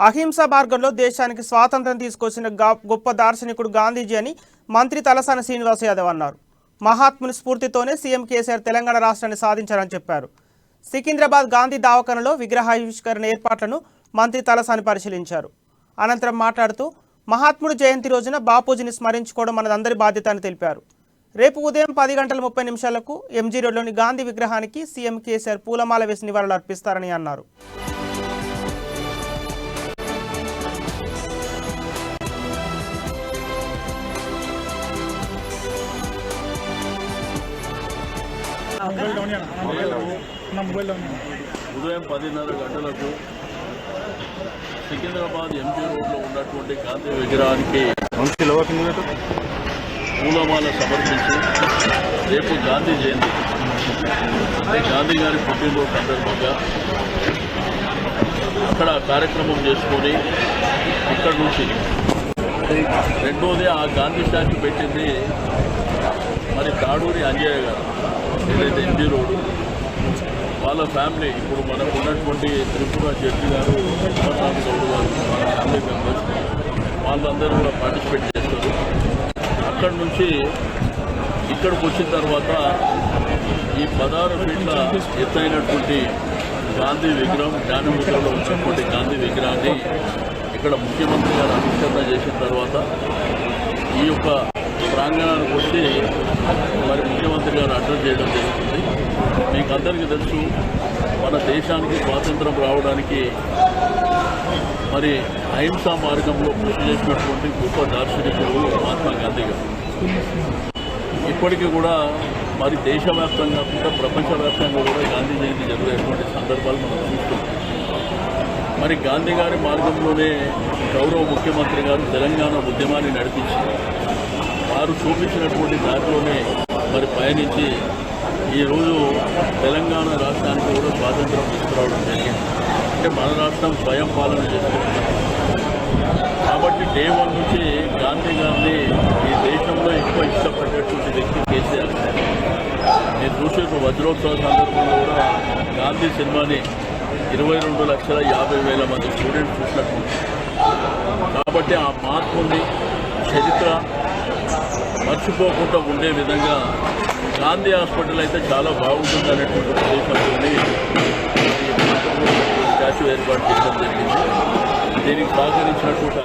అహింసా మార్గంలో దేశానికి స్వాతంత్రం తీసుకొచ్చిన గొప్ప దార్శనికుడు గాంధీజీ అని మంత్రి తలసాని శ్రీనివాస్ యాదవ్ అన్నారు. మహాత్ముని స్ఫూర్తితోనే సీఎం కేసీఆర్ తెలంగాణ రాష్ట్రాన్ని సాధించారని చెప్పారు. సికింద్రాబాద్ గాంధీ దవాఖానలో విగ్రహావిష్కరణ ఏర్పాట్లను మంత్రి తలసాని పరిశీలించారు. అనంతరం మాట్లాడుతూ మహాత్ముడు జయంతి రోజున బాపూజీని స్మరించుకోవడం మనదందరి బాధ్యత అని తెలిపారు. రేపు ఉదయం 10:30 ఎంజీ రోడ్లోని గాంధీ విగ్రహానికి సీఎం కేసీఆర్ పూలమాల వేసి నివాళులు అర్పిస్తారని అన్నారు. ఉదయం 10:30 గంటలకు సికింద్రాబాద్ ఎంజీ రోడ్లో ఉన్నటువంటి గాంధీ విగ్రహానికి పూలమాల సమర్పించి రేపు గాంధీ జయంతి గాంధీ గారి పుట్టినరోజు సందర్భంగా అక్కడ కార్యక్రమం చేసుకొని ఇక్కడ నుంచి రెండోది ఆ గాంధీ స్టాచ్యూ పెట్టింది మరి తాడూరి అంజయ్య గారు ఏదైతే ఎంజీ రోడ్డు వాళ్ళ ఫ్యామిలీ ఇప్పుడు మనకు ఉన్నటువంటి త్రిపుర జడ్జి గారు ఉమాస్వామి గౌడ్ గారు ఫ్యామిలీ మెంబర్స్ వాళ్ళందరూ కూడా పార్టిసిపేట్ చేస్తారు. అక్కడి నుంచి ఇక్కడికి వచ్చిన తర్వాత ఈ 16 ఫీట్ల ఎత్తైనటువంటి గాంధీ విగ్రహం జ్ఞానముద్రలో ఉన్నటువంటి గాంధీ విగ్రహాన్ని ఇక్కడ ముఖ్యమంత్రి గారు ఆవిష్కరణ చేసిన తర్వాత ఈ యొక్క ప్రాంగణానికి వచ్చి మరి ముఖ్యమంత్రి గారు అడ్రస్ చేయడం జరుగుతుంది. మీకు అందరికీ తెలుసు, మన దేశానికి స్వాతంత్రం రావడానికి మరి అహింసా మార్గంలో కృషి చేసినటువంటి గొప్ప దార్శనికుడు మహాత్మా గాంధీ గారు. ఇప్పటికీ కూడా మరి దేశవ్యాప్తంగా కూడా ప్రపంచవ్యాప్తంగా కూడా గాంధీ జయంతి జరిగేటువంటి సందర్భాలు మనం చూస్తున్నాం. మరి గాంధీ గారి మార్గంలోనే గౌరవ ముఖ్యమంత్రి గారు తెలంగాణ ఉద్యమాన్ని నడిపించి వారు చూపించినటువంటి దారిలోనే మరి పయనించి ఈరోజు తెలంగాణ రాష్ట్రానికి కూడా స్వాతంత్రం తీసుకురావడం జరిగింది. అంటే మన రాష్ట్రం స్వయం పాలన చేసుకుంటున్నాం కాబట్టి డే 1 నుంచి గాంధీ గారిని ఈ దేశంలో ఎక్కువ ఇష్టపడేటువంటి వ్యక్తి కేసీఆర్. నేను చూసే వజ్రోత్సవ సందర్భంలో కూడా గాంధీ సినిమాని 22,50,000 మంది స్టూడెంట్స్ చూసినట్టు. కాబట్టి ఆ మహాత్ముని చరిత్ర మర్చిపోకుండా ఉండే విధంగా గాంధీ హాస్పిటల్ అయితే చాలా బాగుంటుంది అనేటువంటి ఉద్దేశంతోని స్టాచ్యూ ఏర్పాటు చేయడం జరిగింది. దీనికి సహకరించినటువంటి